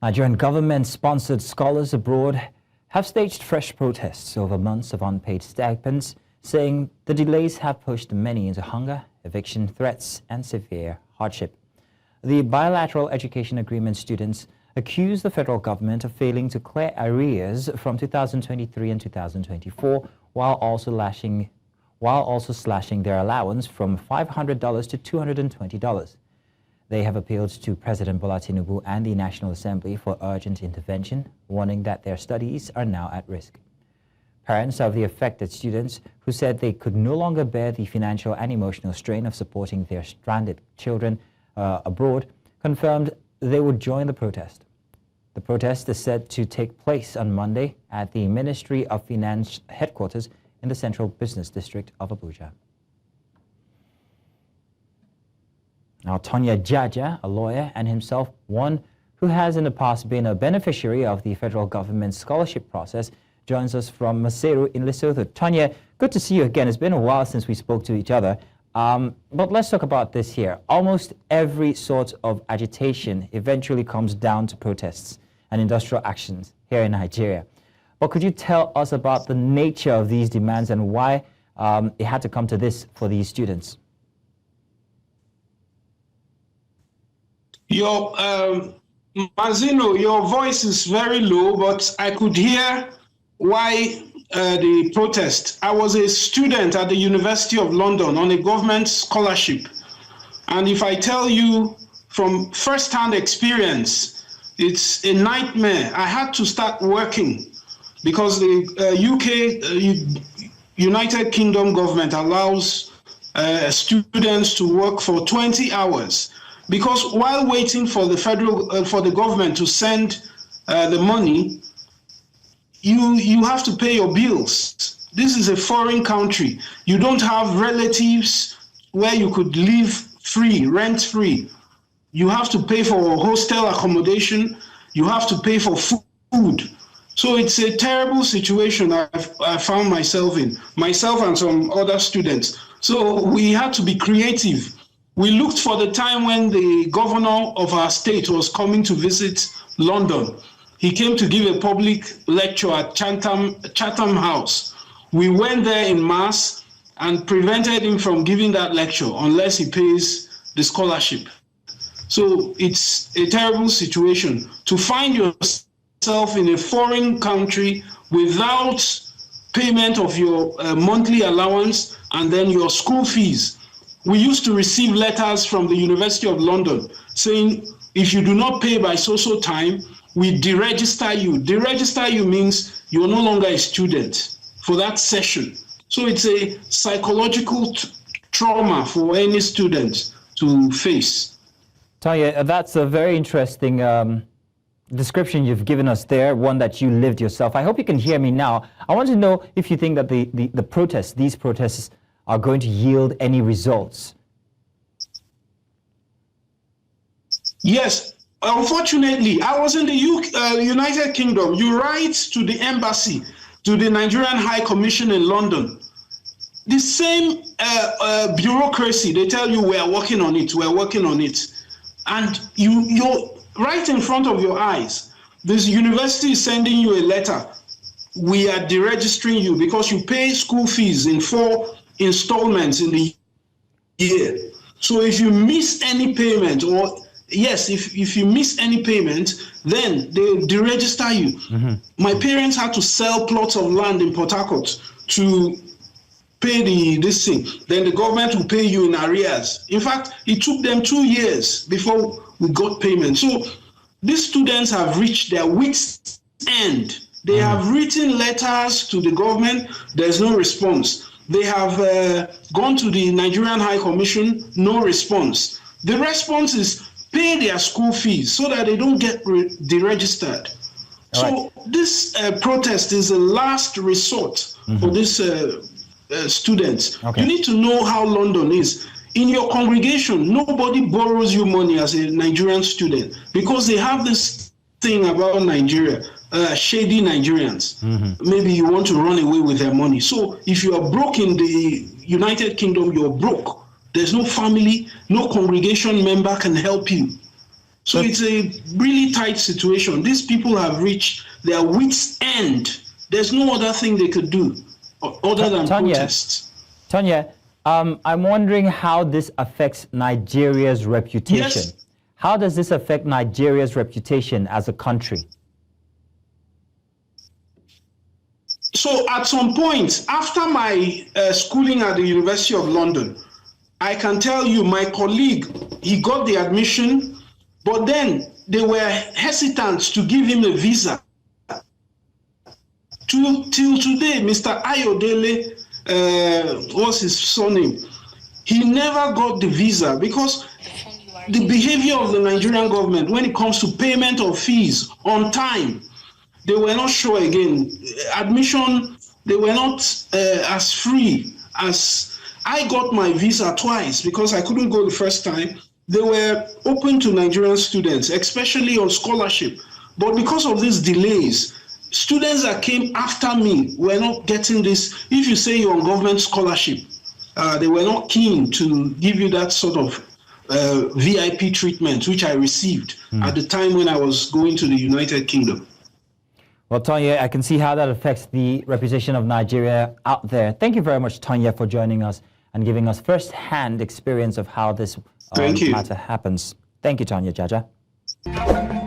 Nigerian government-sponsored scholars abroad have staged fresh protests over months of unpaid stipends, saying the delays have pushed many into hunger, eviction threats, and severe hardship. The bilateral education agreement students accuse the federal government of failing to clear arrears from 2023 and 2024, while also slashing their allowance from $500 to $220. They have appealed to President Bola Tinubu and the National Assembly for urgent intervention, warning that their studies are now at risk. Parents of the affected students, who said they could no longer bear the financial and emotional strain of supporting their stranded children abroad, confirmed they would join the protest. The protest is set to take place on Monday at the Ministry of Finance headquarters in the Central Business District of Abuja. Now, Tonya Jaja, a lawyer and himself one who has in the past been a beneficiary of the federal government's scholarship process, joins us from Maseru in Lesotho. Tonya, good to see you again. It's been a while since we spoke to each other. But let's talk about this here. Almost every sort of agitation eventually comes down to protests and industrial actions here in Nigeria. But could you tell us about the nature of these demands and why it had to come to this for these students? Mazino, your voice is very low, but I could hear why the protest. I was a student at the University of London on a government scholarship. And if I tell you from first-hand experience, it's a nightmare. I had to start working because the United Kingdom government allows students to work for 20 hours. Because while waiting for the for the government to send the money, you have to pay your bills. This is a foreign country. You don't have relatives where you could live free, rent free. You have to pay for hostel accommodation. You have to pay for food. So it's a terrible situation I found myself in, myself and some other students. So we had to be creative. We looked for the time when the governor of our state was coming to visit London. He came to give a public lecture at Chatham House. We went there in mass and prevented him from giving that lecture unless he pays the scholarship. So it's a terrible situation to find yourself in a foreign country without payment of your monthly allowance and then your school fees. We used to receive letters from the University of London saying, if you do not pay by so time, we deregister you. Deregister you means you're no longer a student for that session. So it's a psychological trauma for any student to face. Tonya, that's a very interesting description you've given us there, one that you lived yourself. I hope you can hear me now. I want to know if you think that these protests are going to yield any results. Yes, unfortunately, I was in the United Kingdom. You write to the embassy, to the Nigerian High Commission in London. The same bureaucracy, they tell you we are working on it, we're working on it. And you're right in front of your eyes. This university is sending you a letter. We are deregistering you because you pay school fees in 4 installments in the year. So if you miss any payment, or yes, if you miss any payment, then they deregister you. My parents had to sell plots of land in Port Harcourt to pay this thing. Then the government will pay you in arrears. In fact, it took them 2 years before we got payment. So these students have reached their wits' end. They have written letters to the government. There's no response. They have gone to the Nigerian High Commission, no response. The response is pay their school fees so that they don't get deregistered. So this protest is a last resort for these students. You need to know how London is. In your congregation, nobody borrows you money as a Nigerian student because they have this thing about Nigeria. Shady Nigerians. Maybe you want to run away with their money. So if you are broke in the United Kingdom, you're broke. There's no family, no congregation member can help you. So it's a really tight situation. These people have reached their wits' end. There's no other thing they could do other than protest. Tonya, I'm wondering how this affects Nigeria's reputation. Yes. How does this affect Nigeria's reputation as a country? So at some point, after my schooling at the University of London, I can tell you my colleague, he got the admission, but then they were hesitant to give him a visa. Till today, Mr. Ayodele, what's his surname? He never got the visa because the behavior of the Nigerian government when it comes to payment of fees on time, they were not sure again. Admission, they were not as free as I got my visa twice because I couldn't go the first time. They were open to Nigerian students, especially on scholarship. But because of these delays, students that came after me were not getting this. If you say you're on government scholarship, they were not keen to give you that sort of VIP treatment, which I received at the time when I was going to the United Kingdom. Well, Tonya, I can see how that affects the reputation of Nigeria out there. Thank you very much, Tonya, for joining us and giving us first-hand experience of how this matter happens. Thank you, Tonya Jaja.